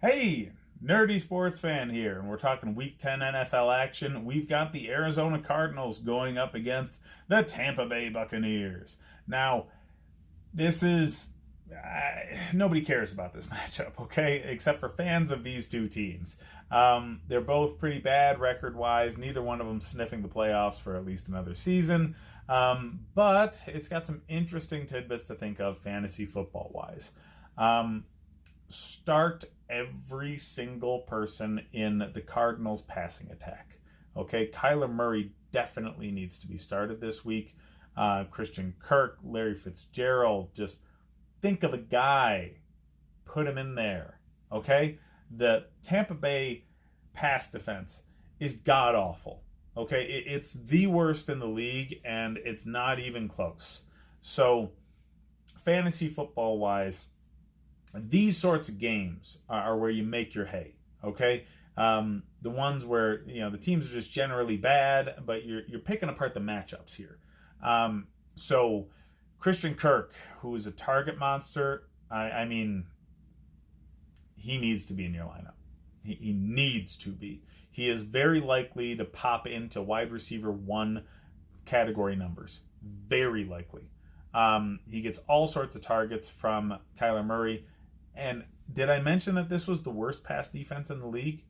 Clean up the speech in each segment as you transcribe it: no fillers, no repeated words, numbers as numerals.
Hey, nerdy sports fan here, and we're talking Week 10 NFL action. We've got the Arizona Cardinals going up against the Tampa Bay Buccaneers. Now, this is nobody cares about this matchup, okay? Except for fans of these two teams. They're both pretty bad record-wise. Neither one of them sniffing the playoffs for at least another season. But it's got some interesting tidbits to think of fantasy football-wise. Start every single person in the Cardinals passing attack. Okay, Kyler Murray definitely needs to be started this week. Christian Kirk, Larry Fitzgerald, just think of a guy, put him in there. Okay, the Tampa Bay pass defense is god awful. Okay, it's the worst in the league, and it's not even close. So, fantasy football wise, these sorts of games are where you make your hay, okay? The ones where, the teams are just generally bad, but you're picking apart the matchups here. So Christian Kirk, who is a target monster, I mean, he needs to be in your lineup. He needs to be. He is very likely to pop into wide receiver 1 category numbers. Very likely. He gets all sorts of targets from Kyler Murray. And did I mention that this was the worst pass defense in the league?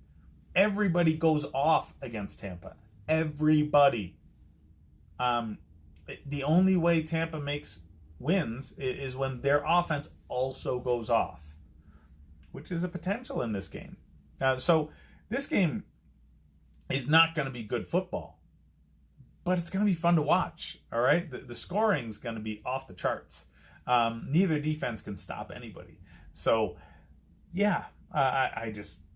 Everybody goes off against Tampa. Everybody. The only way Tampa makes wins is when their offense also goes off, which is a potential in this game. So this game is not going to be good football, but it's going to be fun to watch. All right, the scoring's going to be off the charts. Neither defense can stop anybody. So, yeah,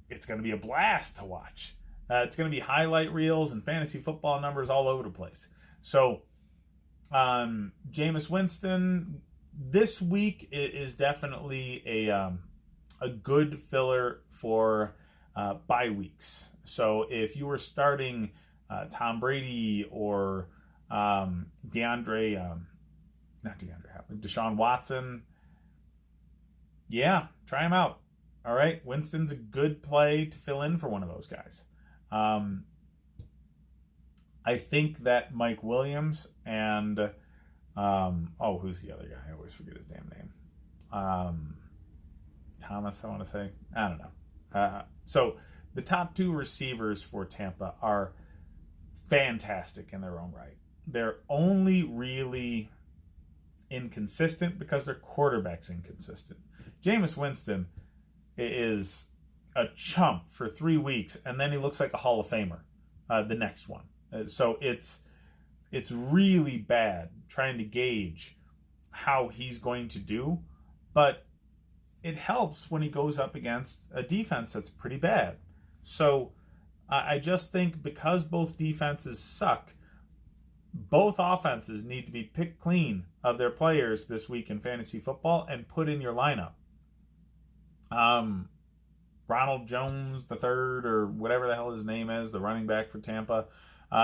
it's going to be a blast to watch. It's going to be highlight reels and fantasy football numbers all over the place. So, Jameis Winston this week is definitely a good filler for bye weeks. So, if you were starting Tom Brady or Deshaun Watson, yeah, try him out. All right, Winston's a good play to fill in for one of those guys. I think that Mike Williams and who's the other guy? I always forget his damn name. Thomas, I want to say. I don't know. So the top 2 receivers for Tampa are fantastic in their own right. They're only really inconsistent because their quarterback's inconsistent. Jameis Winston is a chump for 3 weeks, and then he looks like a Hall of Famer the next one. So it's really bad trying to gauge how he's going to do, but it helps when he goes up against a defense that's pretty bad. So I just think because both defenses suck, both offenses need to be picked clean of their players this week in fantasy football and put in your lineup. Ronald Jones the third, or whatever the hell his name is, the running back for Tampa,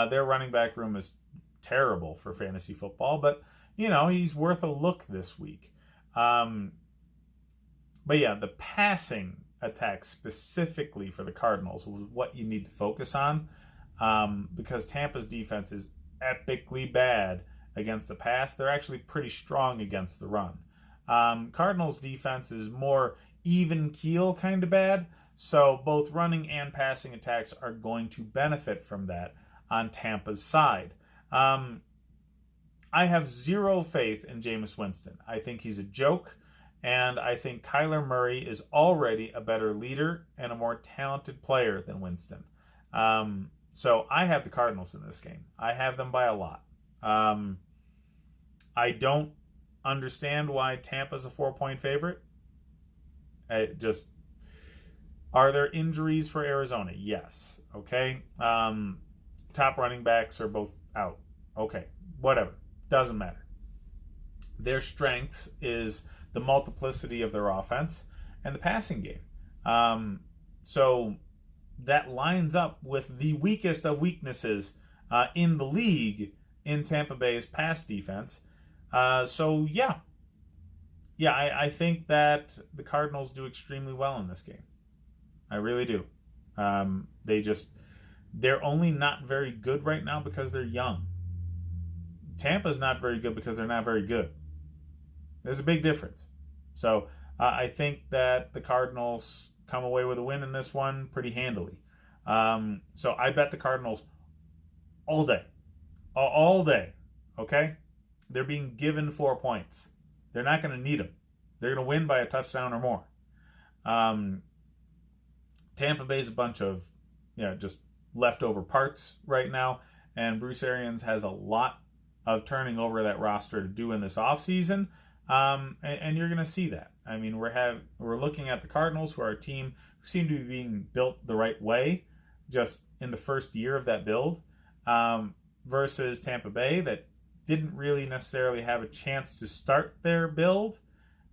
their running back room is terrible for fantasy football, but he's worth a look this week. But yeah, the passing attack specifically for the Cardinals was what you need to focus on, because Tampa's defense is epically bad against the pass. They're actually pretty strong against the run. Cardinals defense is more even keel kind of bad, so both running and passing attacks are going to benefit from that on Tampa's side. I have zero faith in Jameis Winston. I think he's a joke, and I think Kyler Murray is already a better leader and a more talented player than Winston. So I have the Cardinals in this game. I have them by a lot. I don't understand why Tampa's a 4-point favorite. Are there injuries for Arizona? Yes. Okay. Top running backs are both out. Okay. Whatever. Doesn't matter. Their strength is the multiplicity of their offense and the passing game. So that lines up with the weakest of weaknesses in the league in Tampa Bay's pass defense. I think that the Cardinals do extremely well in this game. I really do. They're only not very good right now because they're young. Tampa's not very good because they're not very good. There's a big difference. So I think that the Cardinals come away with a win in this one pretty handily. So I bet the Cardinals all day. All day. Okay? They're being given 4 points. They're not going to need them. They're going to win by a touchdown or more. Tampa Bay's a bunch of just leftover parts right now, and Bruce Arians has a lot of turning over that roster to do in this offseason, and you're going to see that. I mean, we're looking at the Cardinals, who are a team who seem to be being built the right way just in the first year of that build, versus Tampa Bay that didn't really necessarily have a chance to start their build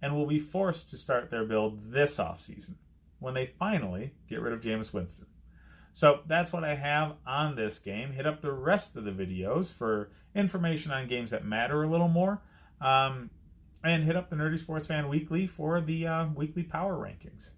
and will be forced to start their build this offseason when they finally get rid of Jameis Winston. So that's what I have on this game. Hit up the rest of the videos for information on games that matter a little more. And hit up the Nerdy Sports Fan Weekly for the weekly power rankings.